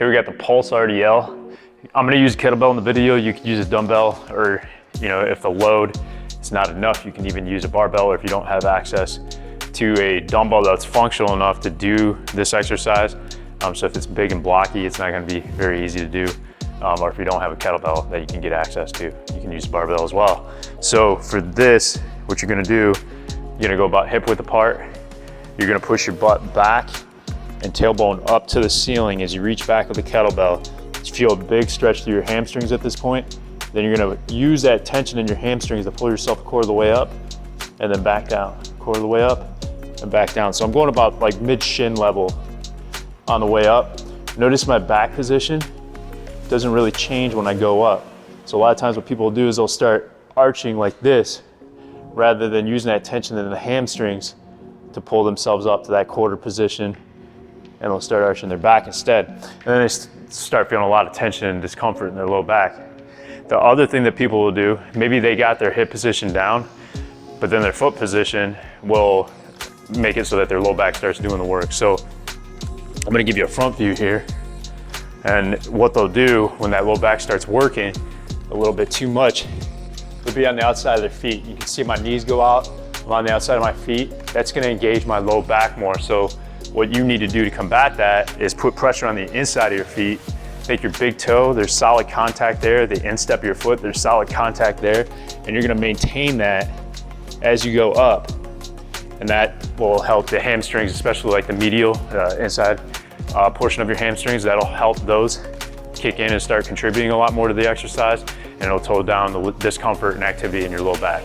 Here we got the Pulse RDL. I'm gonna use a kettlebell in the video. You could use a dumbbell, or if the load is not enough, you can even use a barbell, or if you don't have access to a dumbbell that's functional enough to do this exercise. So if it's big and blocky, it's not gonna be very easy to do. Or if you don't have a kettlebell that you can get access to, you can use a barbell as well. So for this, what you're gonna do, you're gonna go about hip width apart. You're gonna push your butt back and tailbone up to the ceiling as you reach back with the kettlebell. You feel a big stretch through your hamstrings at this point. Then you're gonna use that tension in your hamstrings to pull yourself a quarter of the way up and then back down, quarter of the way up and back down. So I'm going about like mid shin level on the way up. Notice my back position doesn't really change when I go up. So a lot of times what people will do is they'll start arching like this rather than using that tension in the hamstrings to pull themselves up to that quarter position, and they'll start arching their back instead. And then they start feeling a lot of tension and discomfort in their low back. The other thing that people will do, maybe they got their hip position down, but then their foot position will make it so that their low back starts doing the work. So I'm gonna give you a front view here. And what they'll do when that low back starts working a little bit too much, they'll be on the outside of their feet. You can see my knees go out. I'm on the outside of my feet. That's gonna engage my low back more. So what you need to do to combat that is put pressure on the inside of your feet. Take your big toe, there's solid contact there. The instep of your foot, there's solid contact there. And you're gonna maintain that as you go up. And that will help the hamstrings, especially like the medial inside portion of your hamstrings. That'll help those kick in and start contributing a lot more to the exercise, and it'll tone down the discomfort and activity in your low back.